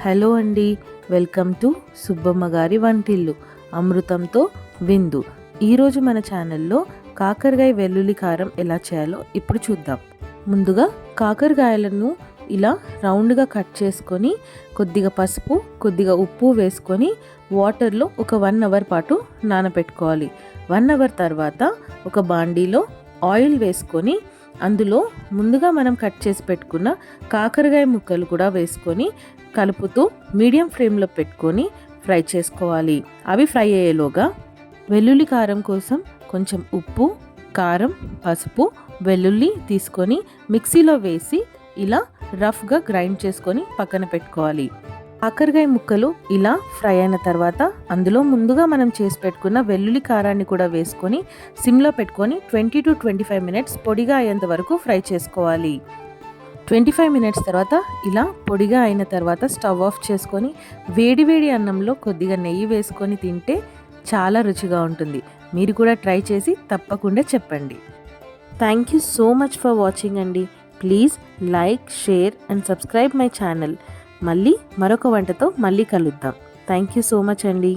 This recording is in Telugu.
హలో అండి, వెల్కమ్ టు సుబ్బమ్మ గారి వంటిల్లు అమృతంతో విందు. ఈరోజు మన ఛానల్లో కాకరకాయ వెల్లుల్లి కారం ఎలా చేయాలో ఇప్పుడు చూద్దాం. ముందుగా కాకరకాయలను ఇలా రౌండ్గా కట్ చేసుకొని కొద్దిగా పసుపు కొద్దిగా ఉప్పు వేసుకొని వాటర్లో ఒక 1 అవర్ పాటు నానబెట్టుకోవాలి. 1 అవర్ తర్వాత ఒక బాండీలో ఆయిల్ వేసుకొని అందులో ముందుగా మనం కట్ చేసి పెట్టుకున్న కాకరకాయ ముక్కలు కూడా వేసుకొని కలుపుతూ మీడియం ఫ్లేమ్లో పెట్టుకొని ఫ్రై చేసుకోవాలి. అవి ఫ్రై అయ్యేలోగా వెల్లుల్లి కారం కోసం కొంచెం ఉప్పు, కారం, పసుపు, వెల్లుల్లి తీసుకొని మిక్సీలో వేసి ఇలా రఫ్గా గ్రైండ్ చేసుకొని పక్కన పెట్టుకోవాలి. కాకరకాయ ముక్కలు ఇలా ఫ్రై అయిన తర్వాత అందులో ముందుగా మనం చేసి పెట్టుకున్న వెల్లుల్లి కారాన్ని కూడా వేసుకొని సిమ్లో పెట్టుకొని 20 to 25 మినిట్స్ పొడిగా అయ్యేంత వరకు ఫ్రై చేసుకోవాలి. 25 మినిట్స్ తర్వాత ఇలా పొడిగా అయిన తర్వాత స్టవ్ ఆఫ్ చేసుకొని వేడి అన్నంలో కొద్దిగా నెయ్యి వేసుకొని తింటే చాలా రుచిగా ఉంటుంది. మీరు కూడా ట్రై చేసి తప్పకుండా చెప్పండి. Thank you so much for watching అండి. Please like, share and subscribe my channel. మళ్ళీ మరొక వంటతో మళ్ళీ కలుద్దాం. థ్యాంక్ యూ సో మచ్ అండి.